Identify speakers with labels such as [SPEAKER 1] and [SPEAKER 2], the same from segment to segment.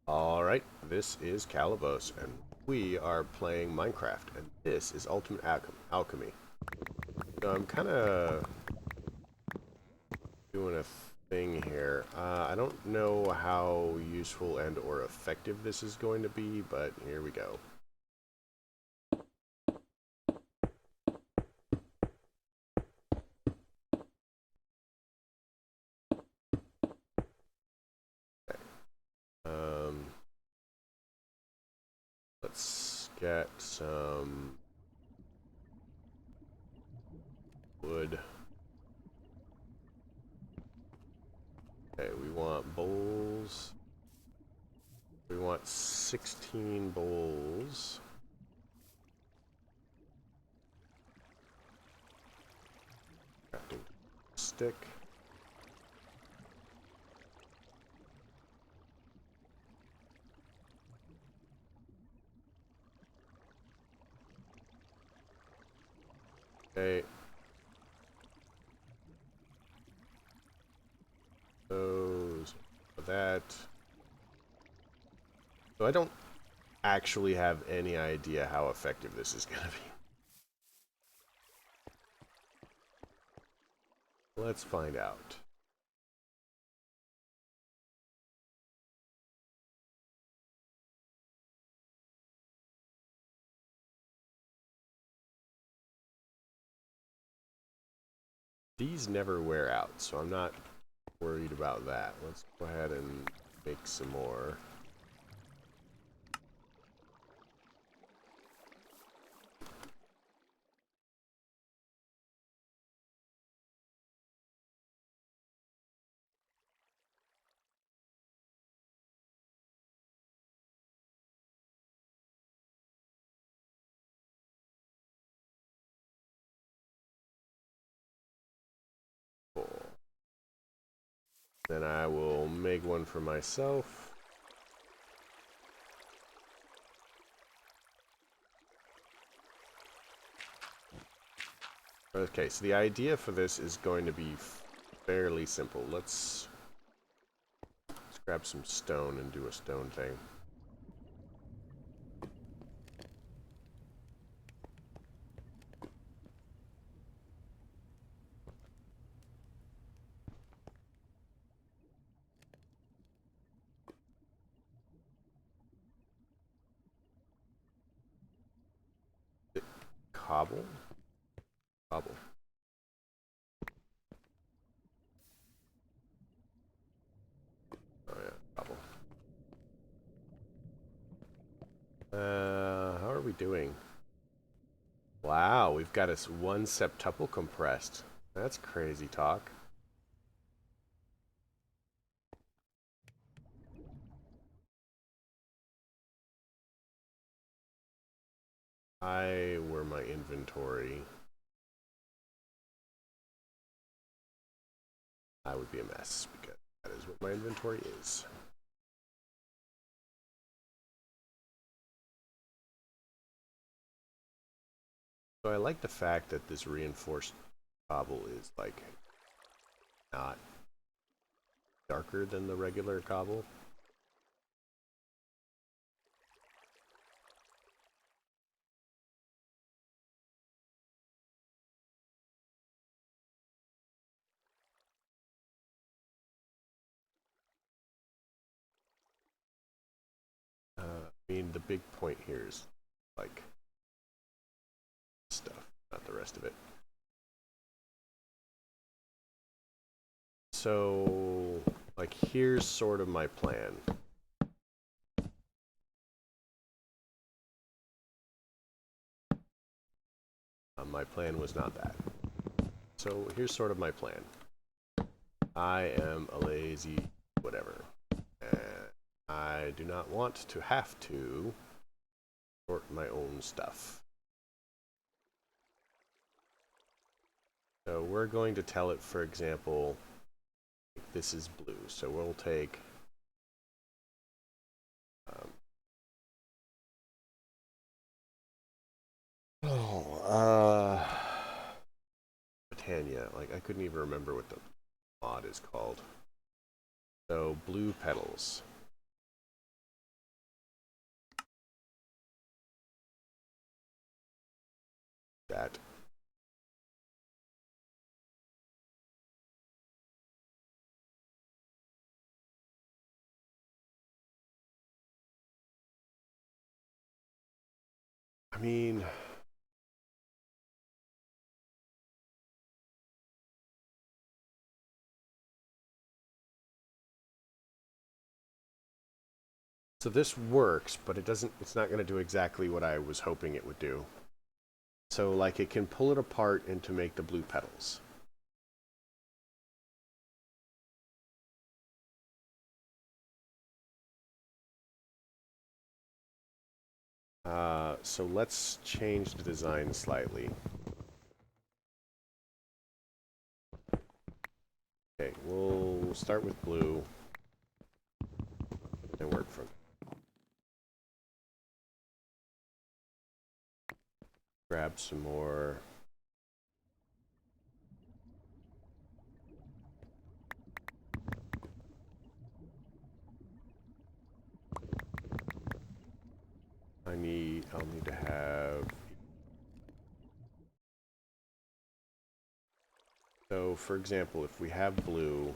[SPEAKER 1] Alright, this is Calabos, and we are playing Minecraft, and this is Ultimate Alchemy. So I'm kind of doing a thing here. I don't know how useful and or effective this is going to be, but here we go. Okay. Let's get some wood. Okay, we want bowls. We want 16 bowls. Crafting stick. Okay. Those. That. So I don't actually have any idea how effective this is going to be. Let's find out. These never wear out, so I'm not worried about that. Let's go ahead and make some more. Cool. Then I will make one for myself. Okay, so the idea for this is going to be fairly simple. Let's grab some stone and do a stone thing. Cobble? Cobble. Oh yeah, cobble. How are we doing? Wow, we've got us one septuple compressed. That's crazy talk. Where my inventory, I would be a mess because that is what my inventory is. So I like the fact that this reinforced cobble is like not darker than the regular cobble. I mean, the big point here is like stuff, not the rest of it. So, like, here's sort of my plan. My plan was not that. So, here's sort of my plan. I am a lazy whatever. And I do not want to have to sort my own stuff. So we're going to tell it, for example, this is blue. So we'll take Britannia. Like, I couldn't even remember what the mod is called. So blue petals. that. I mean, so this works, but it's not going to do exactly what I was hoping it would do. So like it can pull it apart and to make the blue petals. So let's change the design slightly. Okay, we'll start with blue and work from there. Grab some more. I'll need to have. So for example, if we have blue,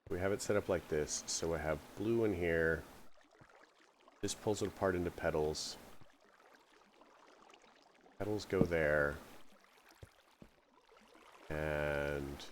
[SPEAKER 1] we have it set up like this. So I have blue in here. This pulls it apart into petals. Petals go there. And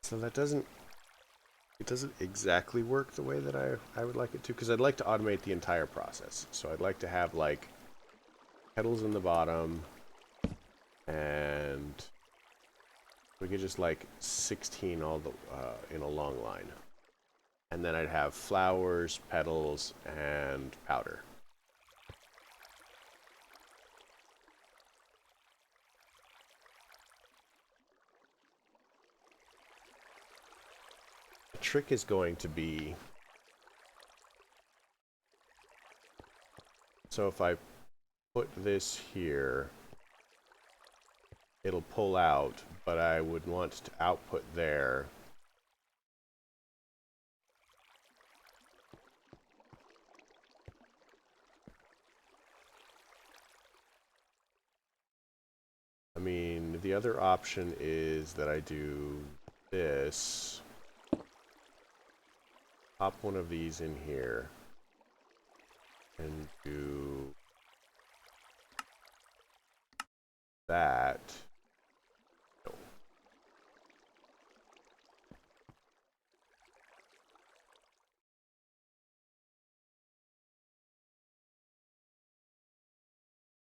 [SPEAKER 1] so that doesn't exactly work the way that I would like it to, because I'd like to automate the entire process. So I'd like to have like petals in the bottom, and we could just like 16 all the in a long line, and then I'd have flowers, petals, and powder. The trick is going to be, so if I put this here, it'll pull out, but I would want to output there. I mean, the other option is that I do this. Pop one of these in here. And do that. No.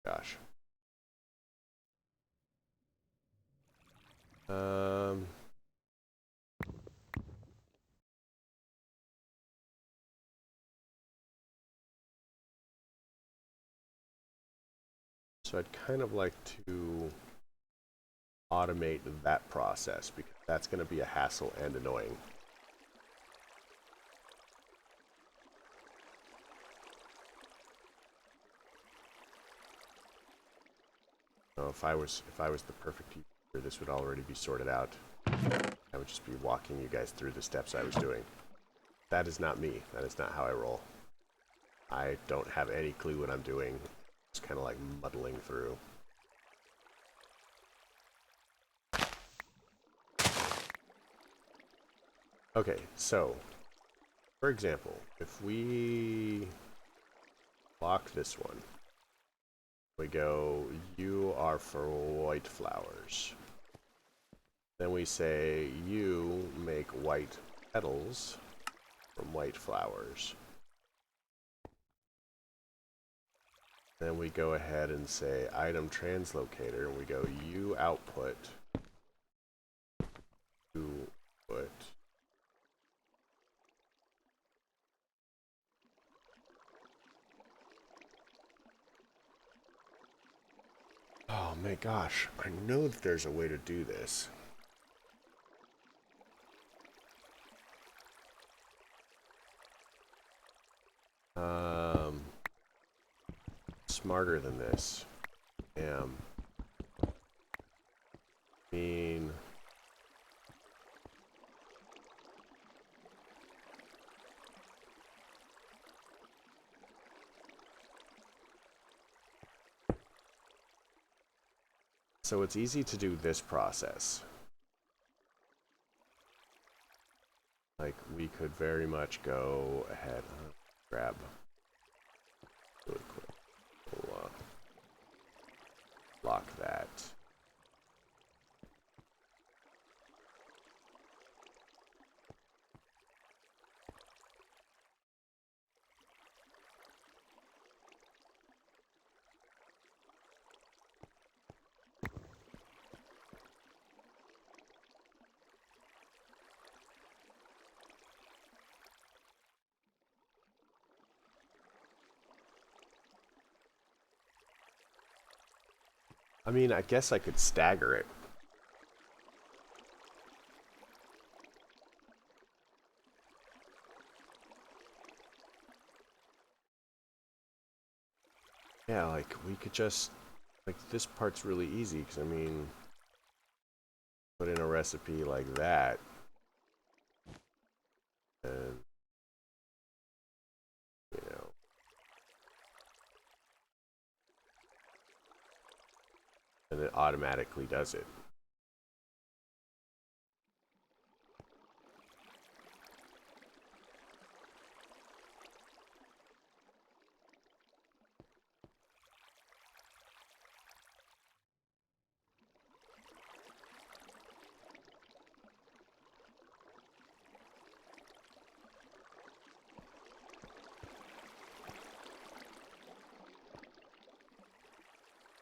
[SPEAKER 1] Gosh. So I'd kind of like to automate that process, because that's going to be a hassle and annoying. So if I was the perfect YouTuber, this would already be sorted out. I would just be walking you guys through the steps I was doing. That is not me. That is not how I roll. I don't have any clue what I'm doing. It's kind of like muddling through. Okay, so, for example, if we block this one, we go, you are for white flowers. Then we say, you make white petals from white flowers. Then we go ahead and say, item translocator, and we go, you output, you put, oh my gosh, I know that there's a way to do this. Smarter than this. Mean. So it's easy to do this process. Like, we could very much go ahead, grab really quick. We'll, block that. I mean, I guess I could stagger it. Yeah, like, we could just, like, this part's really easy, because, I mean, put in a recipe like that, and, you know, and it automatically does it.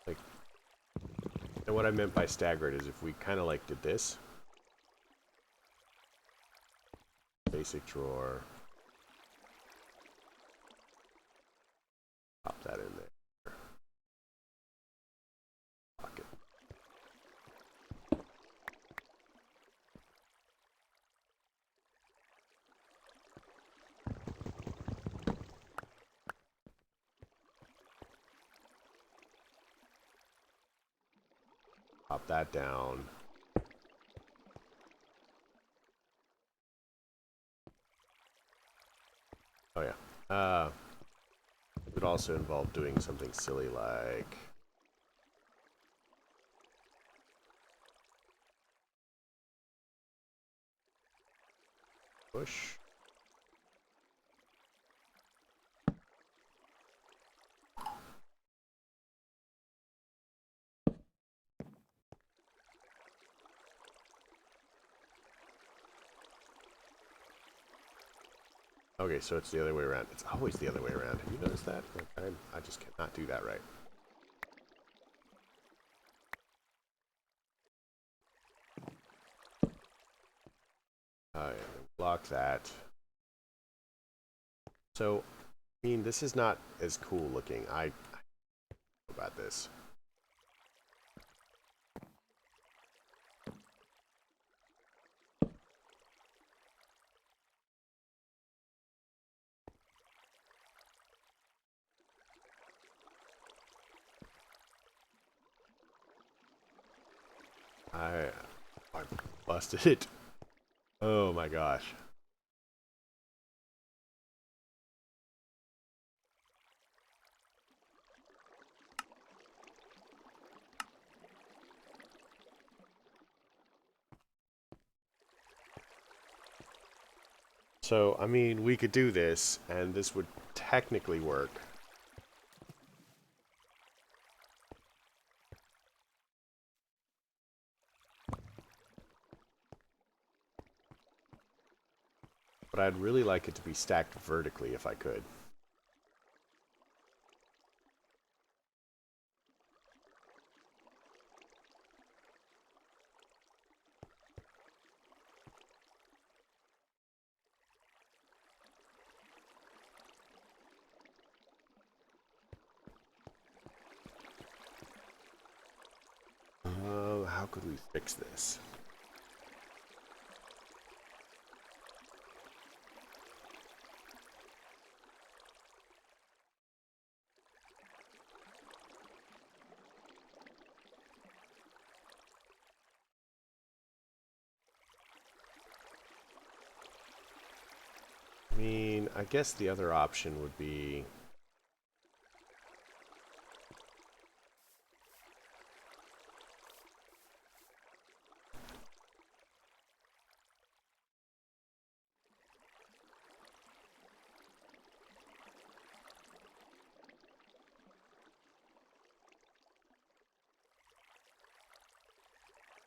[SPEAKER 1] Like, and what I meant by stagger it is if we kind of like did this, basic drawer, pop that in there, pocket. Pop that down. Oh yeah. It would also involve doing something silly like push. Okay, so it's the other way around. It's always the other way around. Have you noticed that? Like, I just cannot do that right. Yeah, block that. So, I mean, this is not as cool looking. I know about this. I busted it. Oh my gosh. So, I mean, we could do this, and this would technically work. But I'd really like it to be stacked vertically if I could. How could we fix this? I mean, I guess the other option would be...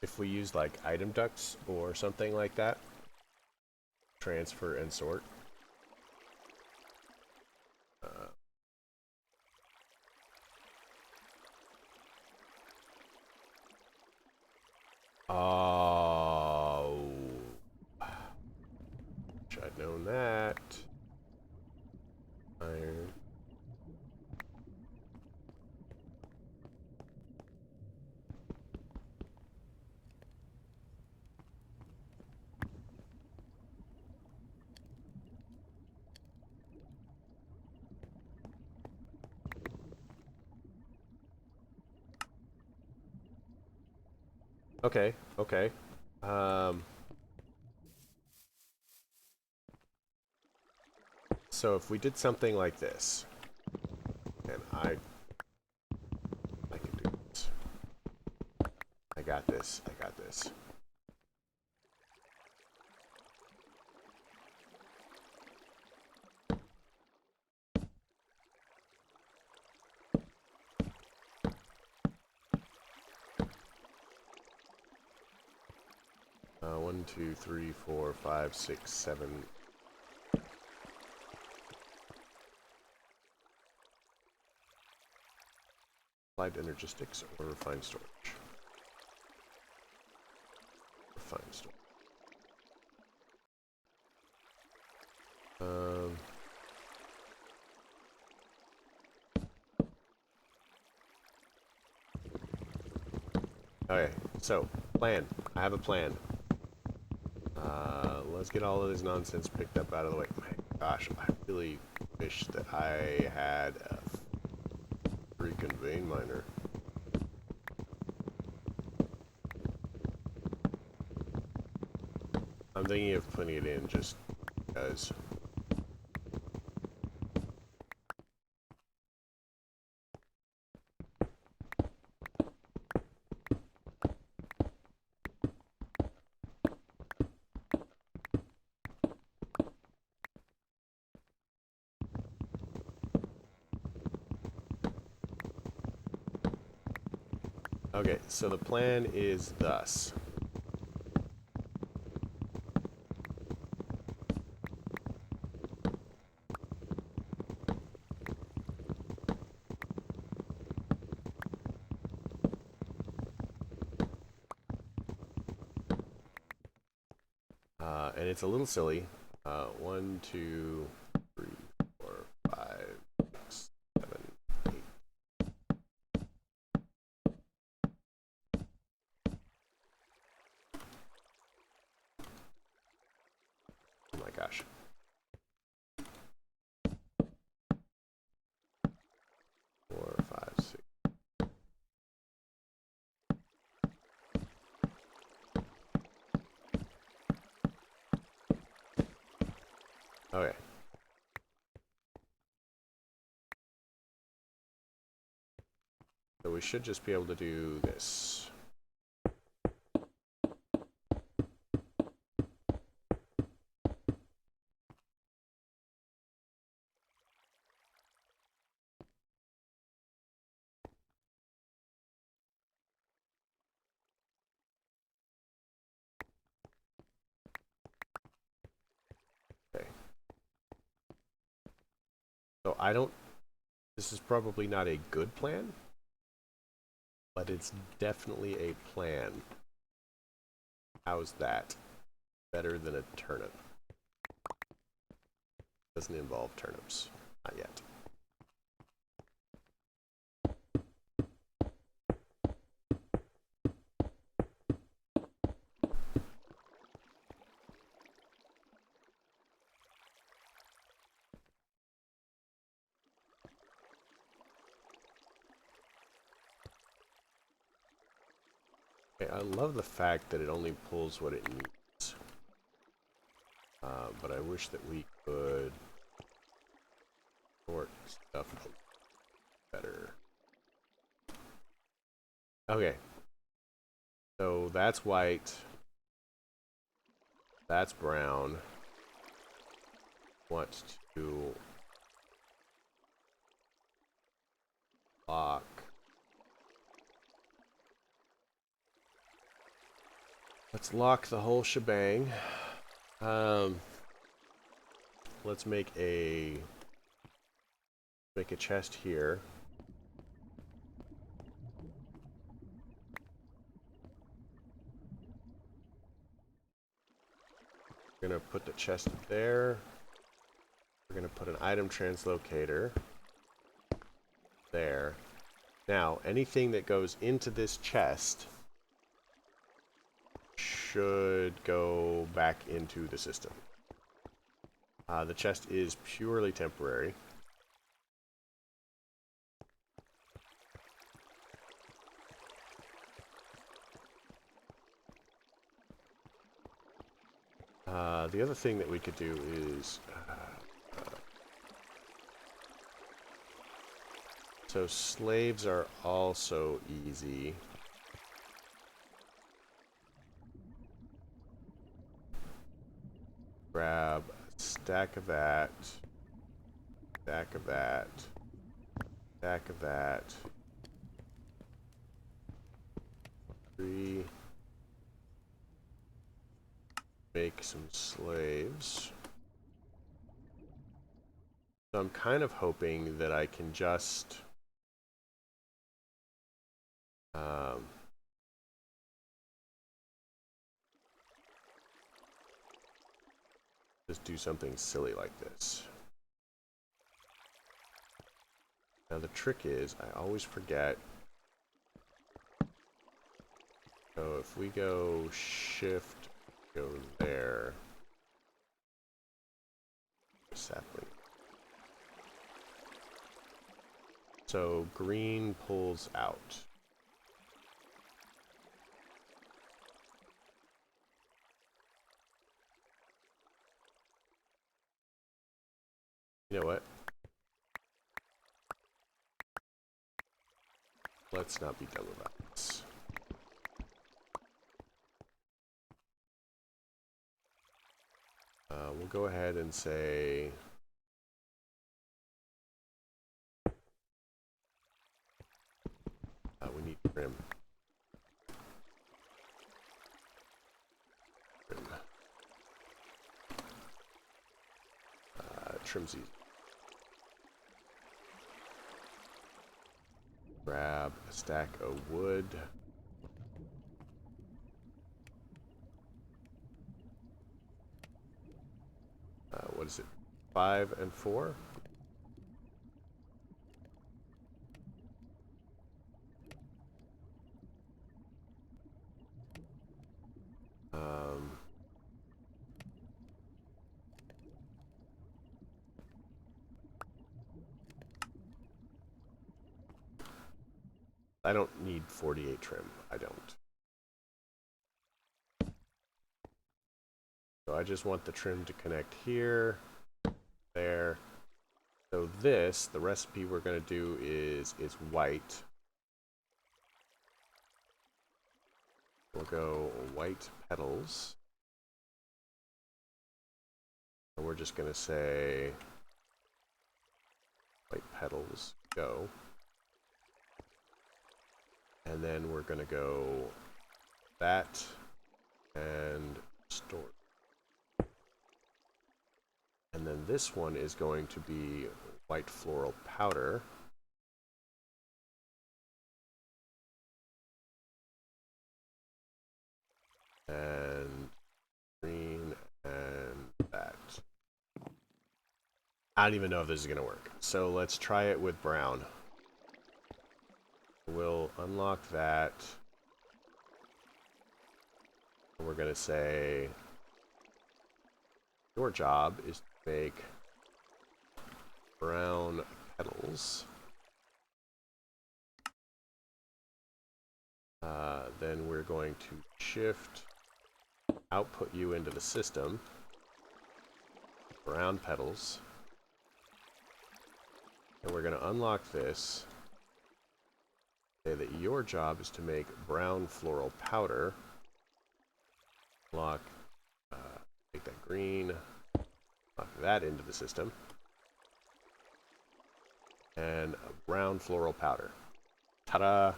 [SPEAKER 1] if we use like item ducts or something like that, transfer and sort. Oh, wish I'd known that. Iron. Okay, okay. So if we did something like this, and I can do this. I got this. I got this. One, two, three, four, five, six, seven. Applied energistics or refined storage? Refined storage. Okay, so, plan. I have a plan. Let's get all of this nonsense picked up out of the way. My gosh, I really wish that I had a freaking vein miner. I'm thinking of putting it in just because. Okay, so the plan is thus. And it's a little silly. 1, 2, 3, 4, 5, 6, 7, 8. Oh my gosh. 4, 5, 6. Okay. So we should just be able to do this. So I don't, this is probably not a good plan, but it's definitely a plan. How's that? Better than a turnip. Doesn't involve turnips. Not yet. Okay, I love the fact that it only pulls what it needs. But I wish that we could sort stuff better. Okay. So that's white. That's brown. Want to lock. Let's lock the whole shebang. Let's make a chest here. We're gonna put the chest there. We're gonna put an item translocator there. Now, anything that goes into this chest should go back into the system. The chest is purely temporary. The other thing that we could do is... so slaves are also easy. Grab a stack of that, stack of that, stack of that. 3. Make some slaves. So I'm kind of hoping that I can just just do something silly like this. Now the trick is, I always forget. So if we go shift, go there. Sapling. So green pulls out. You know what? Let's not be dumb about this. We'll go ahead and say we need trim. Trim's easy. Grab a stack of wood. What is it? 5 and 4? I don't need 48 trim. I don't. So I just want the trim to connect here, there. So this, the recipe we're going to do is white. We'll go white petals. And we're just going to say white petals, go. And then we're going to go that and store. And then this one is going to be white floral powder. And green and that. I don't even know if this is going to work. So let's try it with brown. We'll unlock that. We're going to say your job is to make brown petals. Then we're going to shift, output you into the system. Brown petals. And we're going to unlock this. Say that your job is to make brown floral powder. Lock, take that green, lock that into the system. And a brown floral powder. Ta-da!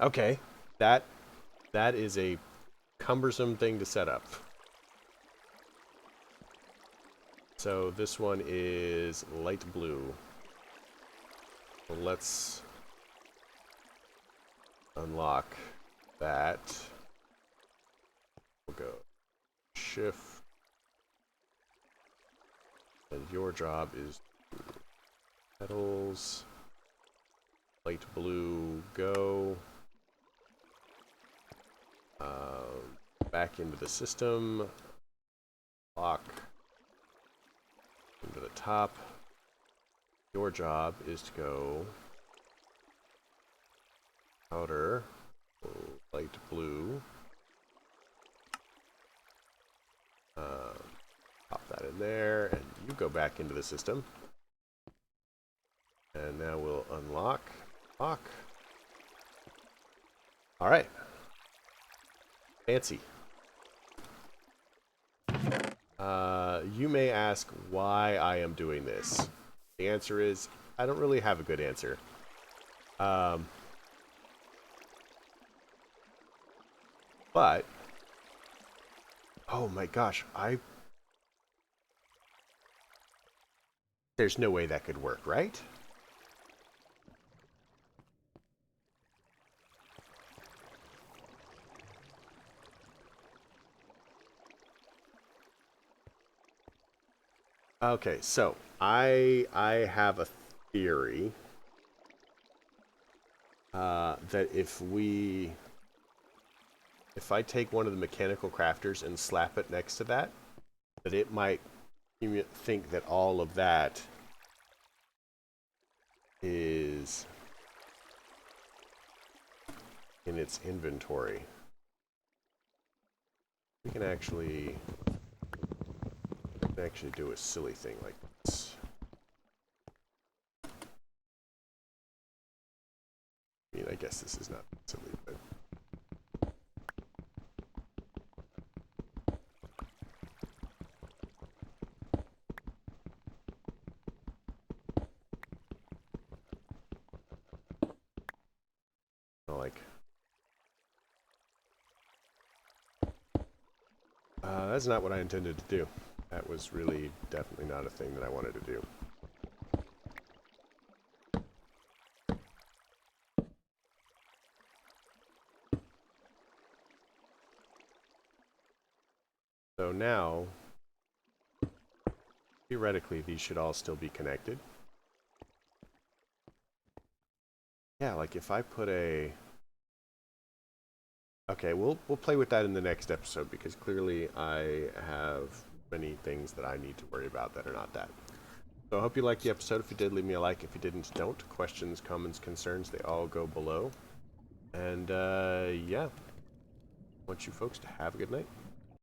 [SPEAKER 1] Okay, that is a cumbersome thing to set up. So this one is light blue. So let's unlock that. We'll go shift. And your job is petals. Light blue, go. Back into the system. Lock into the top. Your job is to go powder, light blue. Pop that in there, and you go back into the system. And now we'll unlock. Lock. All right. Fancy. You may ask why I am doing this. The answer is, I don't really have a good answer. But, oh my gosh, there's no way that could work, right? Okay, so I have a theory that if I take one of the mechanical crafters and slap it next to that it might think that all of that is in its inventory. We can actually do a silly thing like this. I mean, I guess this is not silly, but that's not what I intended to do. That was really definitely not a thing that I wanted to do. So now, theoretically, these should all still be connected. Yeah, like if I put a... Okay, we'll play with that in the next episode, because clearly I have many things that I need to worry about that are not that. So I hope you liked the episode. If you did, leave me a like. If you didn't, don't. Questions, comments, concerns, they all go below. And yeah, I want you folks to have a good night.